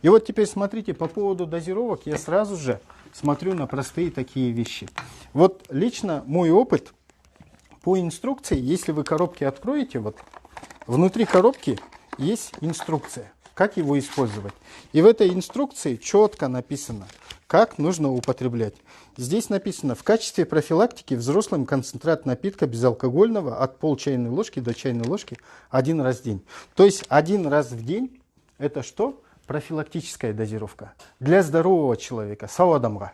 И вот теперь смотрите, по поводу дозировок я сразу же смотрю на простые такие вещи. Вот лично мой опыт по инструкции, если вы коробки откроете, вот внутри коробки есть инструкция, как его использовать. И в этой инструкции четко написано, как нужно употреблять. Здесь написано: в качестве профилактики взрослым концентрат напитка безалкогольного от пол чайной ложки до чайной ложки 1 раз в день. То есть 1 раз в день это что? Профилактическая дозировка. Для здорового человека. Сауадамга.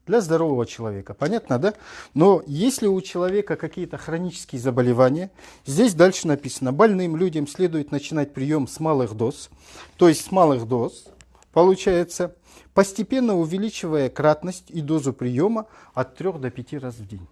Для здорового человека. Понятно, да? Но если у человека какие-то хронические заболевания, здесь дальше написано: больным людям следует начинать прием с малых доз. То есть с малых доз, получается, постепенно увеличивая кратность и дозу приема от 3 до 5 раз в день.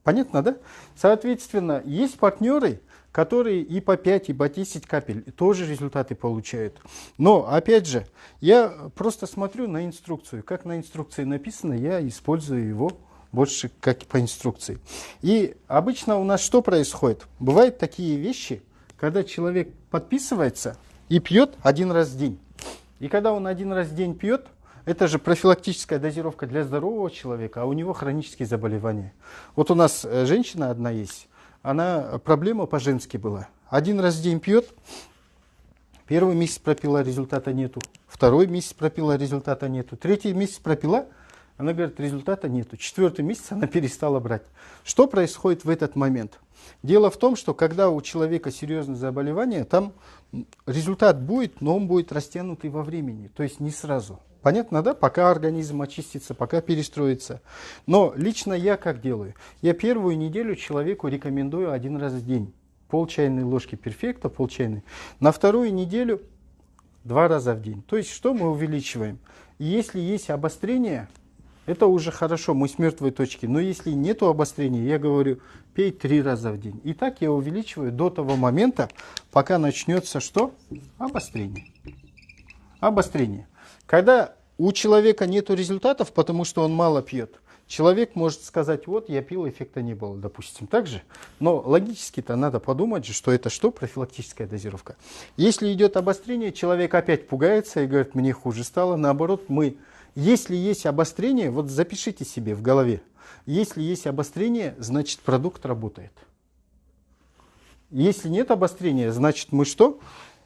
Понятно, да? Соответственно, есть партнеры, которые и по 5, и по 10 капель тоже результаты получают. Но, опять же, я просто смотрю на инструкцию. Как на инструкции написано, я использую его больше как по инструкции. И обычно у нас что происходит? Бывают такие вещи, когда человек подписывается и пьет 1 раз в день. И когда он 1 раз в день пьет, это же профилактическая дозировка для здорового человека, а у него хронические заболевания. Вот у нас женщина одна есть, она проблема по-женски была. 1 раз в день пьет, 1 месяц пропила, результата нету. 2 месяц пропила, результата нету. 3 месяц пропила, она говорит, результата нету. 4 месяц она перестала брать. Что происходит в этот момент? Дело в том, что когда у человека серьезное заболевание, там результат будет, но он будет растянутый во времени, то есть не сразу. Понятно, да? Пока организм очистится, пока перестроится. Но лично я как делаю? Я 1-ю неделю человеку рекомендую 1 раз в день. Пол чайной ложки перфекта, пол чайной. На 2-ю неделю 2 раза в день. То есть что мы увеличиваем? Если есть обострение, это уже хорошо, мы с мертвой точки. Но если нет обострения, я говорю, пей 3 раза в день. И так я увеличиваю до того момента, пока начнется что? Обострение. Обострение. Когда у человека нет результатов, потому что он мало пьет, человек может сказать, вот я пил, эффекта не было, допустим, так же. Но логически-то надо подумать, что это что? Профилактическая дозировка. Если идет обострение, человек опять пугается и говорит, мне хуже стало. Наоборот, если есть обострение, вот запишите себе в голове, если есть обострение, значит продукт работает. Если нет обострения, значит мы что?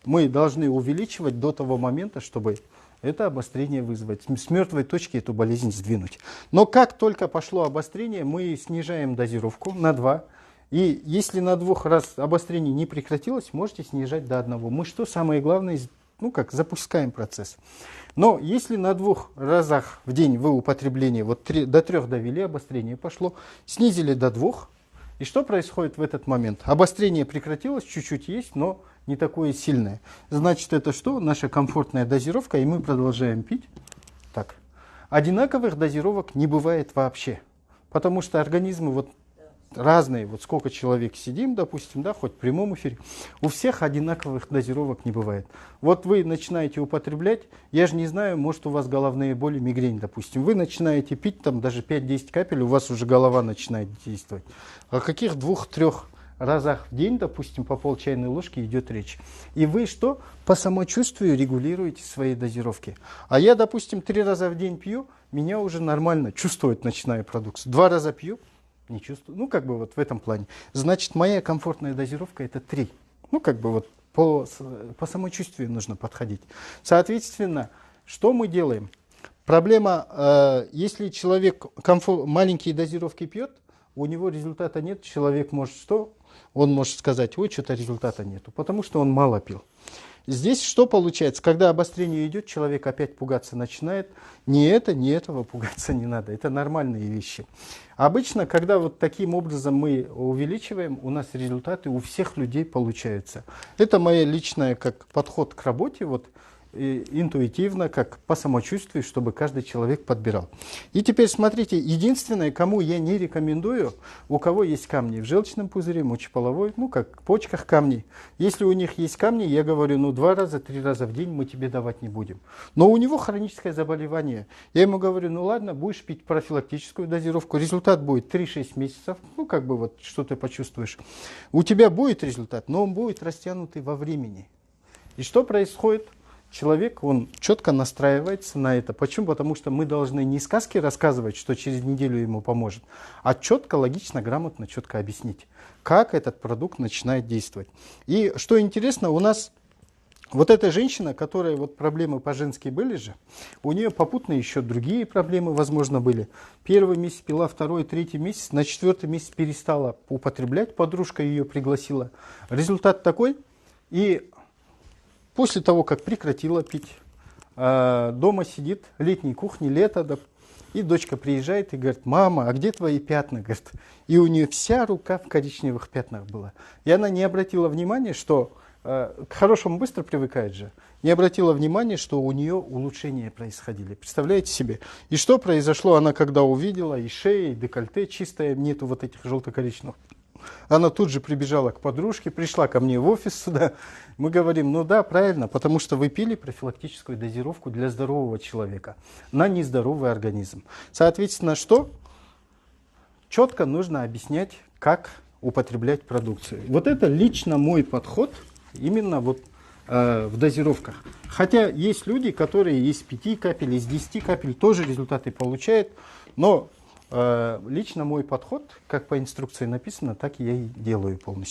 Мы должны увеличивать до того момента, чтобы это обострение вызвать, с мертвой точки эту болезнь сдвинуть. Но как только пошло обострение, мы снижаем дозировку на 2. И если на 2 раз обострение не прекратилось, можете снижать до 1. Мы что самое главное, запускаем процесс. Но если на 2 разах в день вы употребление, вот до 3 довели, обострение пошло, снизили до 2, и что происходит в этот момент? Обострение прекратилось, чуть-чуть есть, но не такое сильное. Значит, это что? Наша комфортная дозировка, и мы продолжаем пить. Так. Одинаковых дозировок не бывает вообще. Потому что организмы вот разные. Вот сколько человек сидим, допустим, да, хоть в прямом эфире, у всех одинаковых дозировок не бывает. Вот вы начинаете употреблять, я же не знаю, может у вас головные боли, мигрень, допустим. Вы начинаете пить там даже 5-10 капель, у вас уже голова начинает действовать. О каких 2-3 разах в день, допустим, по пол чайной ложки идет речь. И вы что? По самочувствию регулируете свои дозировки. А я, допустим, 3 раза в день пью, меня уже нормально чувствовать начинаю продукцию. 2 раза пью, не чувствую. Вот в этом плане. Значит, моя комфортная дозировка это 3. По самочувствию нужно подходить. Соответственно, что мы делаем? Проблема, если человек маленькие дозировки пьет, у него результата нет, человек может что? Он может сказать, ой, что-то результата нету, потому что он мало пил. Здесь что получается? Когда обострение идет, человек опять пугаться начинает. Ни этого пугаться не надо. Это нормальные вещи. Обычно, когда вот таким образом мы увеличиваем, у нас результаты у всех людей получаются. Это моя личная подход к работе. Интуитивно, как по самочувствию, чтобы каждый человек подбирал. И теперь смотрите, единственное, кому я не рекомендую, у кого есть камни в желчном пузыре, мочеполовой, в почках камни. Если у них есть камни, я говорю, 2 раза, 3 раза в день мы тебе давать не будем. Но у него хроническое заболевание. Я ему говорю, ладно, будешь пить профилактическую дозировку, результат будет 3-6 месяцев, что ты почувствуешь. У тебя будет результат, но он будет растянутый во времени. И что происходит? человек, он четко настраивается на это. Почему? Потому что мы должны не сказки рассказывать, что через неделю ему поможет, а четко, логично, грамотно, четко объяснить, как этот продукт начинает действовать. И что интересно, у нас вот эта женщина, которая вот проблемы по-женски были же, у нее попутно еще другие проблемы, возможно, были. Первый месяц пила, второй, третий месяц, на четвертый месяц перестала употреблять, подружка ее пригласила. Результат такой, и после того, как прекратила пить, дома сидит, летней кухни, лето, да, и дочка приезжает и говорит: мама, а где твои пятна? Говорит. И у нее вся рука в коричневых пятнах была. И она не обратила внимания, что к хорошему быстро привыкает же. Не обратила внимания, что у нее улучшения происходили. Представляете себе? И что произошло? Она когда увидела и шея, и декольте чистое, нету вот этих желто-коричневых. Она тут же прибежала к подружке, пришла ко мне в офис сюда. Мы говорим: ну да, правильно, потому что вы пили профилактическую дозировку для здорового человека на нездоровый организм. Соответственно, что? Четко нужно объяснять, как употреблять продукцию. Вот это лично мой подход именно вот в дозировках. Хотя есть люди, которые из 5 капель, из 10 капель тоже результаты получают, но лично мой подход, как по инструкции написано, так и я и делаю полностью.